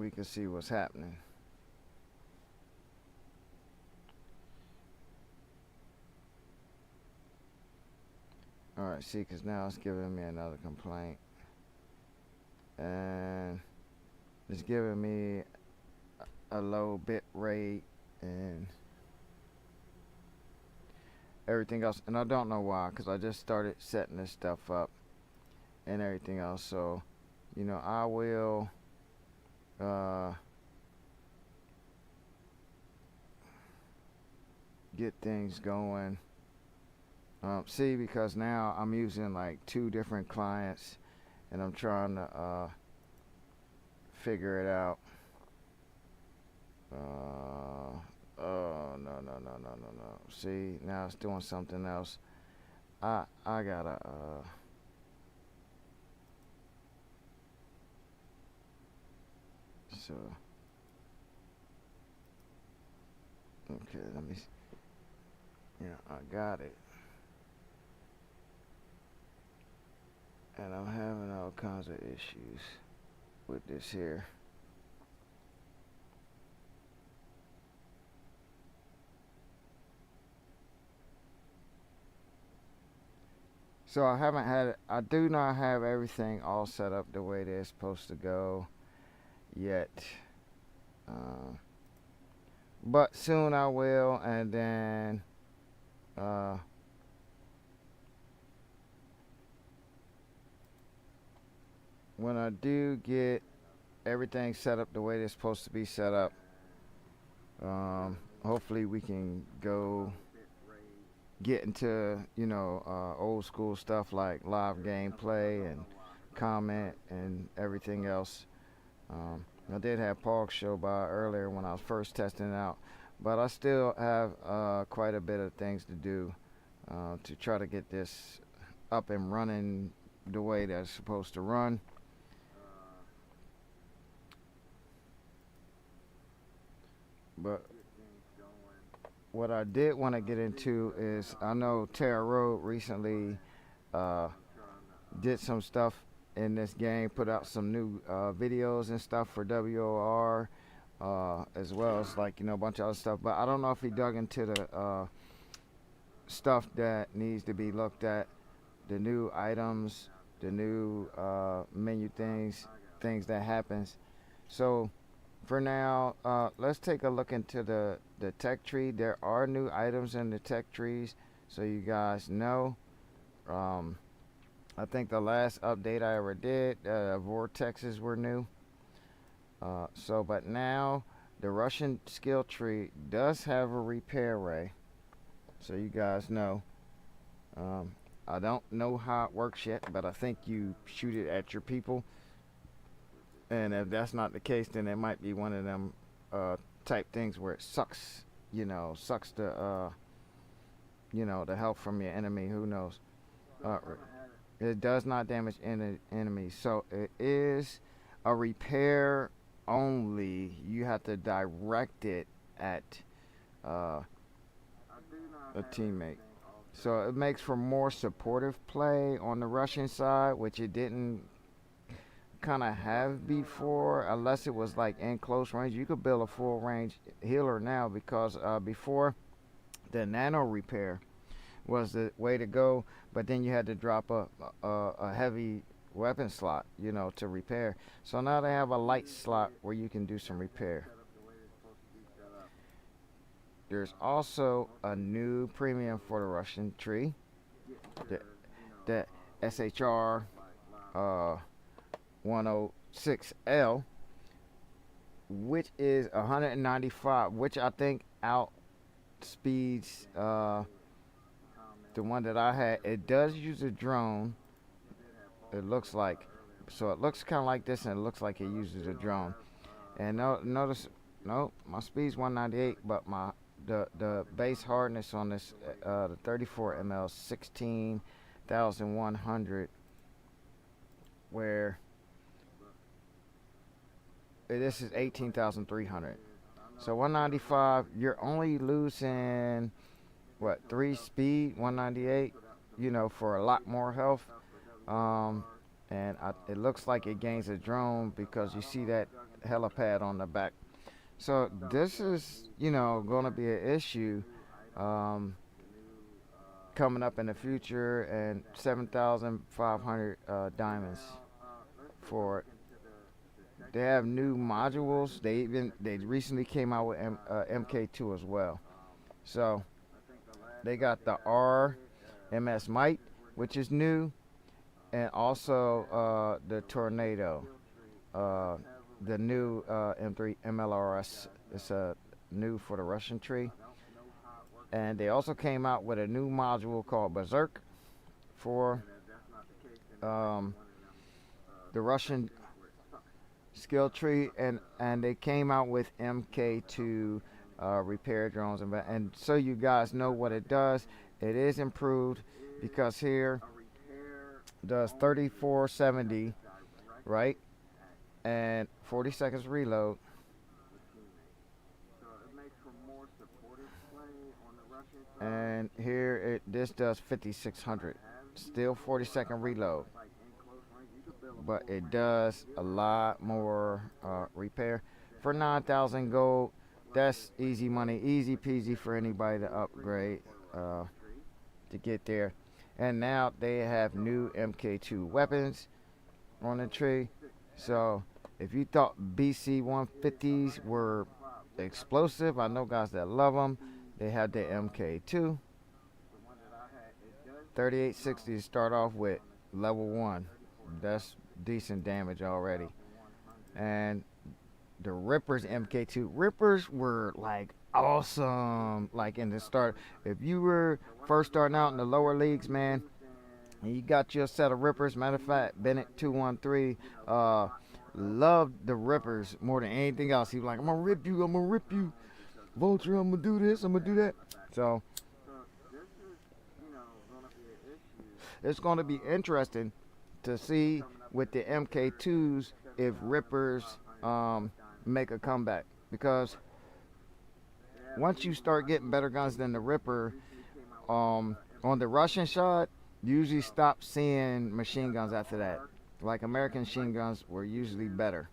we can see what's happening. Alright, see, because now it's giving me another complaint. And it's giving me a low bit rate and everything else. And I don't know why, because I just started setting this stuff up and everything else. So, you know, I will get things going. See, because now I'm using like 2 different clients and I'm trying to figure it out. Oh, no. See, now it's doing something else. I gotta so okay, let me I got it. And I'm having all kinds of issues with this here. So I do not have everything all set up the way they're supposed to go yet. But soon I will, and then when I do get everything set up the way they're supposed to be set up, hopefully we can go get into old school stuff like live gameplay and comment and everything else. I did have Pog show by earlier when I was first testing it out, but I still have quite a bit of things to do to try to get this up and running the way that it's supposed to run. But what I did want to get into is, I know Terra Road recently did some stuff in this game, put out some new videos and stuff for WoR, as well as like a bunch of other stuff. But I don't know if he dug into the stuff that needs to be looked at, the new items, the new menu things that happens. So for now, let's take a look into the tech tree. There are new items in the tech trees, so you guys know. I think the last update I ever did, vortexes were new. But now the Russian skill tree does have a repair ray, so you guys know. I don't know how it works yet, but I think you shoot it at your people. And if that's not the case, then it might be one of them type things where it sucks, sucks the the health from your enemy. Who knows? It does not damage enemies, so it is a repair only. You have to direct it at a teammate. So it makes for more supportive play on the Russian side, which it didn't kind of have before, unless it was like in close range. You could build a full range healer now, because before, the nano repair was the way to go, but then you had to drop a heavy weapon slot to repair. So now they have a light slot where you can do some repair. There's also a new premium for the Russian tree, the SHR 106L, which is 195, which I think outspeeds the one that I had. It does use a drone, it looks like. So it looks kind of like this, and it looks like it uses a drone. And notice, no, my speed's 198, but the base hardness on this, the 34 ml, 16,100, where this is 18,300. So 195, you're only losing what, 3 speed, 198, for a lot more health. and it looks like it gains a drone because you see that helipad on the back. So this is, going to be an issue um, coming up in the future, and 7,500 diamonds for it. They have new modules. They recently came out with MK2 as well. So they got the RMS Might, which is new, and also the Tornado, uh, the new M3 MLRS. It's new for the Russian tree. And they also came out with a new module called Berserk for um, the Russian skill tree, and they came out with MK2 repair drones, and so you guys know what it does. It is improved because here does 3470, right, and 40 seconds reload. And here this does 5600, still 40-second reload, but it does a lot more repair for 9,000 gold. That's easy money, easy peasy for anybody to upgrade to get there. And now they have new MK2 weapons on the tree. So if you thought BC 150s were explosive, I know guys that love them. They have the MK2 3860 to start off with, level 1. That's decent damage already. And the Rippers MK2. Rippers were like awesome, like in the start. If you were first starting out in the lower leagues, man, and you got your set of Rippers. Matter of fact, Bennett 213 loved the Rippers more than anything else. He was like, I'm gonna rip you, I'm gonna rip you. Vulture, I'm gonna do this, I'm gonna do that. So it's gonna be interesting to see with the MK2s if Rippers make a comeback, because once you start getting better guns than the Ripper, on the Russian side, you usually stop seeing machine guns after that. Like American machine guns were usually better.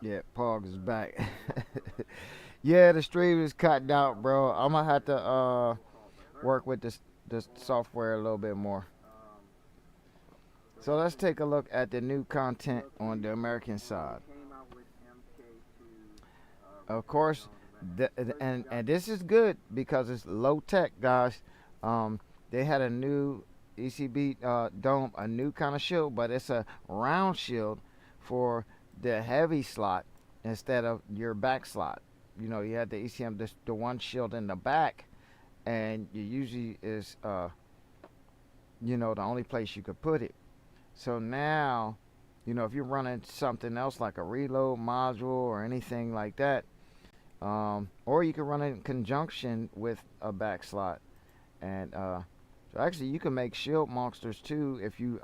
Yeah, Pog is back. Yeah, the stream is cutting out, bro. I'm gonna have to work with this software a little bit more. So let's take a look at the new content on the American side. Of course, and this is good because it's low tech, guys. They had a new ECB dome, a new kind of shield, but it's a round shield for the heavy slot instead of your back slot. You had the ECM, the one shield in the back, and you usually is the only place you could put it. So now, if you're running something else like a reload module or anything like that, or you can run it in conjunction with a back slot. And so actually you can make shield monsters too if you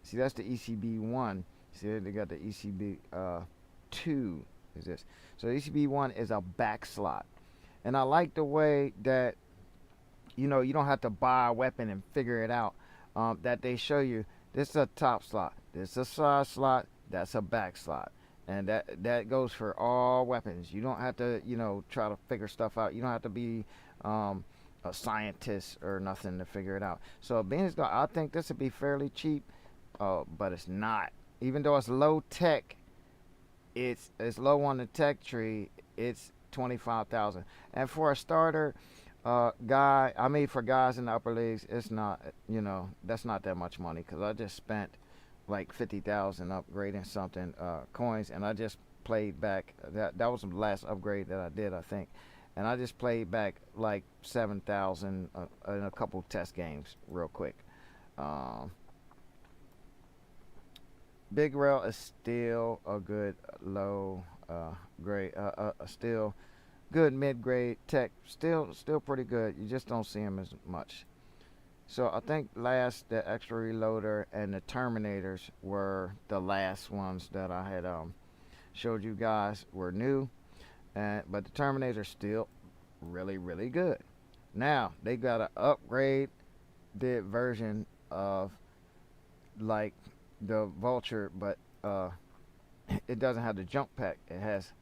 see, that's the ECB 1. See, they got the ECB 2 is this. So ECB 1 is a back slot. And I like the way that you don't have to buy a weapon and figure it out. That they show you, this is a top slot, this is a side slot, that's a back slot. And that goes for all weapons. You don't have to, try to figure stuff out. You don't have to be a scientist or nothing to figure it out. So being as though I think this would be fairly cheap, but it's not. Even though it's low tech, it's low on the tech tree. It's 25,000. And for a starter guy, I mean for guys in the upper leagues, it's not. That's not that much money, because I just spent like 50,000 upgrading something coins, and I just played back that was the last upgrade that I did, I think, and I just played back like 7,000 in a couple test games real quick. Big Rail is still a good low grade, still good mid-grade tech, still pretty good. You just don't see them as much. So I think the extra reloader and the Terminators were the last ones that I had showed you guys were new, but the Terminator's still really, really good. Now they got an upgraded version of like the Vulture, but it doesn't have the jump pack. It has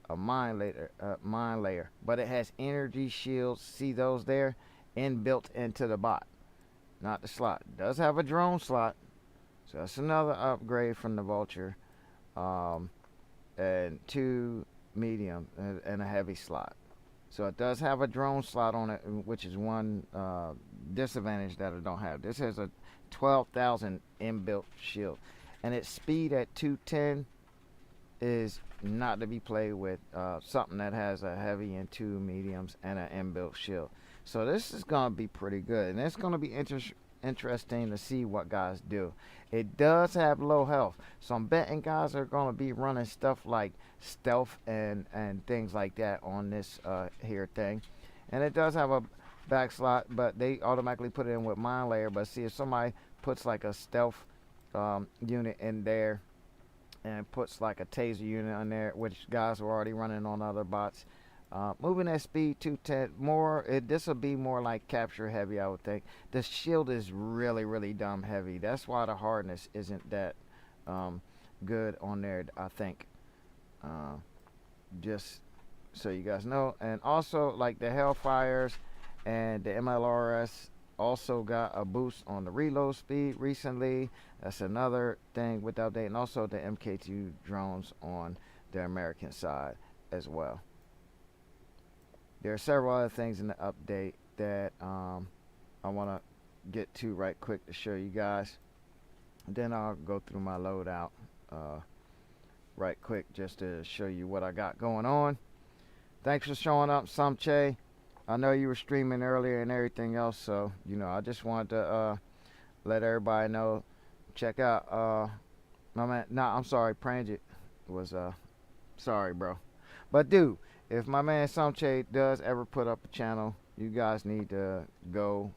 a mine layer, but it has energy shields. See those there, inbuilt into the bot, not the slot. It does have a drone slot, so that's another upgrade from the Vulture. Um, and two medium and a heavy slot. So it does have a drone slot on it, which is one disadvantage that it don't have. This has a 12,000 inbuilt shield, and its speed at 210 is not to be played with. Something that has a heavy and two mediums and an inbuilt shield. So this is gonna be pretty good, and it's gonna be interesting to see what guys do. It does have low health, so I'm betting guys are gonna be running stuff like stealth and things like that on this here thing. And it does have a back slot, but they automatically put it in with mine layer. But see, if somebody puts like a stealth unit in there and puts like a taser unit on there, which guys were already running on other bots, moving at speed 210 more, this will be more like capture heavy, I would think. The shield is really dumb heavy. That's why the hardness isn't that good on there, I think. Just so you guys know. And also, like the Hellfires and the MLRS also got a boost on the reload speed recently. That's another thing with the update. And also the MK2 drones on the American side as well. There are several other things in the update that I want to get to right quick to show you guys. Then I'll go through my loadout right quick just to show you what I got going on. Thanks for showing up, Samche. I know you were streaming earlier and everything else, so you know I just wanted to let everybody know. Check out my man. Nah, I'm sorry, Pranjit was sorry, bro. But dude, if my man Samche does ever put up a channel, you guys need to go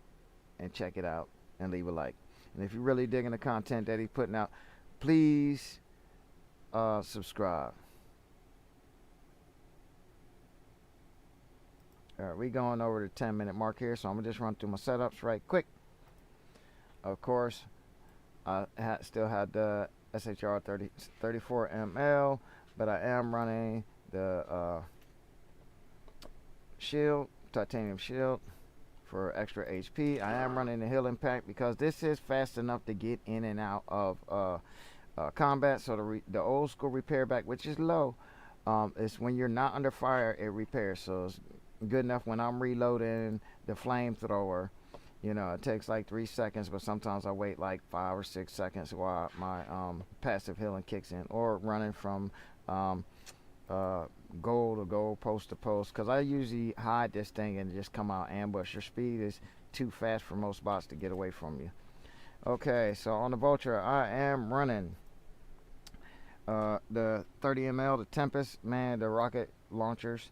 and check it out and leave a like. And if you're really digging the content that he's putting out, please subscribe. Alright, we going over the 10-minute mark here, so I'm gonna just run through my setups right quick. Of course, I still had the SHR 34 ml, but I am running the shield, titanium shield for extra HP. I am running the healing pack because this is fast enough to get in and out of combat. So the old school repair back, which is low, is when you're not under fire, it repairs. So it's good enough when I'm reloading the flamethrower. You know, it takes like 3 seconds, but sometimes I wait like 5 or 6 seconds while my passive healing kicks in, or running from goal to goal, post to post, because I usually hide this thing and just come out ambush. Your speed is too fast for most bots to get away from you. Okay, so on the Vulture, I am running the 30 ml, the Tempest, man, the rocket launchers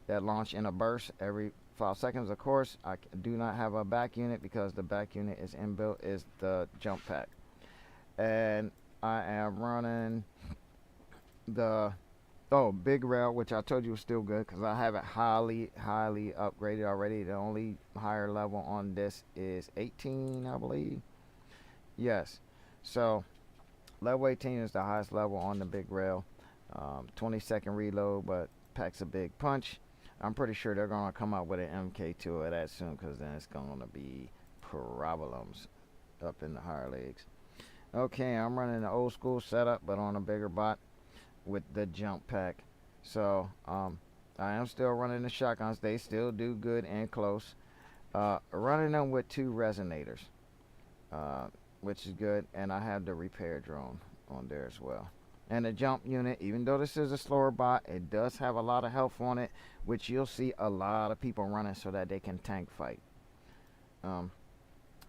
that launch in a burst every 5 seconds. Of course, I do not have a back unit because the back unit is inbuilt, is the jump pack. And I am running the big rail, which I told you was still good because I have it highly upgraded already. The only higher level on this is 18, I believe. Yes, so level 18 is the highest level on the big rail. 20-second reload, but packs a big punch. I'm pretty sure they're gonna come out with an MK2 of that soon, because then it's gonna be problems up in the higher leagues. Okay, I'm running the old school setup, but on a bigger bot with the jump pack. So I am still running the shotguns. They still do good and close. Running them with 2 resonators, which is good. And I have the repair drone on there as well. And the jump unit, even though this is a slower bot, it does have a lot of health on it, which you'll see a lot of people running so that they can tank fight.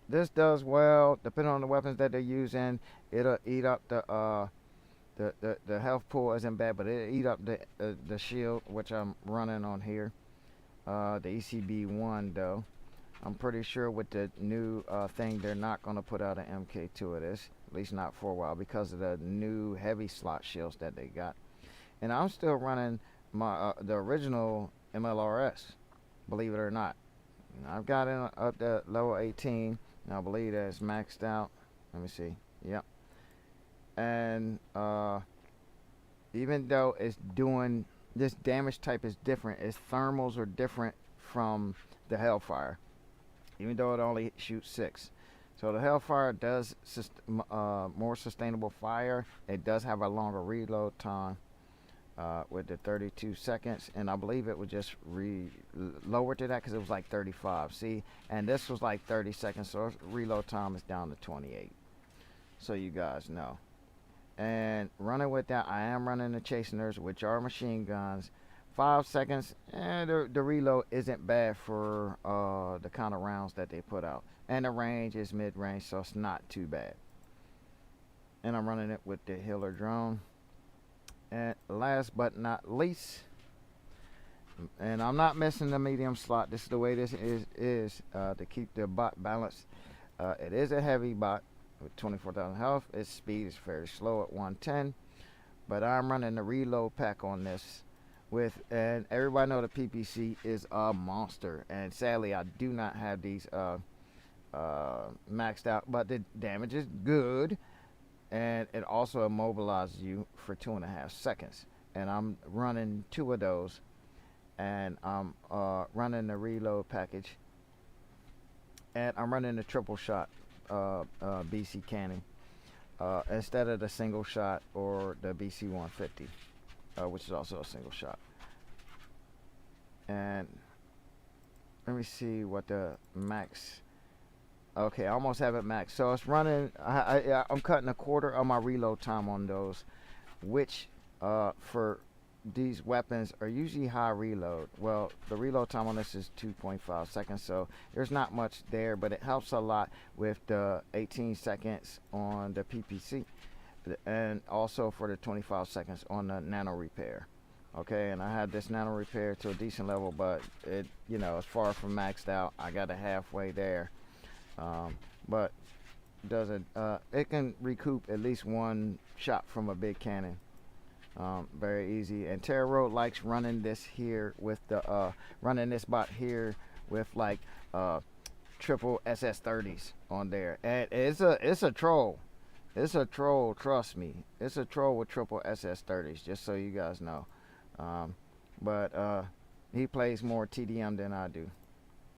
This does well, depending on the weapons that they're using. It'll eat up the health pool isn't bad, but it'll eat up the shield, which I'm running on here. The ECB1 though, I'm pretty sure with the new thing, they're not going to put out an MK2 of this, at least not for a while, because of the new heavy slot shields that they got. And I'm still running my the original MLRS, believe it or not. I've got it up to level 18, and I believe that it's maxed out. Let me see. Yep. And even though it's doing this damage type is different, its thermals are different from the Hellfire, even though it only shoots 6. So the Hellfire does more sustainable fire. It does have a longer reload time with the 32 seconds, and I believe it would just lower to that because it was like 35. See, and this was like 30 seconds, so reload time is down to 28. So you guys know. And running with that, I am running the Chasteners, which are machine guns. 5 seconds, and the reload isn't bad for the kind of rounds that they put out. And the range is mid-range, so it's not too bad. And I'm running it with the Healer drone. And last but not least, and I'm not missing the medium slot. This is the way this is to keep the bot balanced. It is a heavy bot with 24,000 health. Its speed is very slow at 110. But I'm running the reload pack on this. And everybody know the PPC is a monster, and sadly I do not have these maxed out, but the damage is good, and it also immobilizes you for 2.5 seconds, and I'm running 2 of those, and I'm running the reload package, and I'm running the triple shot BC cannon instead of the single shot or the BC 150. Which is also a single shot. And let me see what the max. Okay, I almost have it max. So it's running. I'm cutting 1/4 of my reload time on those, which for these weapons are usually high reload. Well, the reload time on this is 2.5 seconds, so there's not much there, but it helps a lot with the 18 seconds on the PPC. And also for the 25 seconds on the nano repair. Okay, and I had this nano repair to a decent level, but it, it's far from maxed out. I got it halfway there, but it can recoup at least 1 shot from a big cannon. Very easy. And Terra Road likes running this here with the running this bot here with like triple SS30s on there, and it's a troll. It's a troll, trust me. It's a troll with triple SS30s, just so you guys know. But he plays more TDM than I do.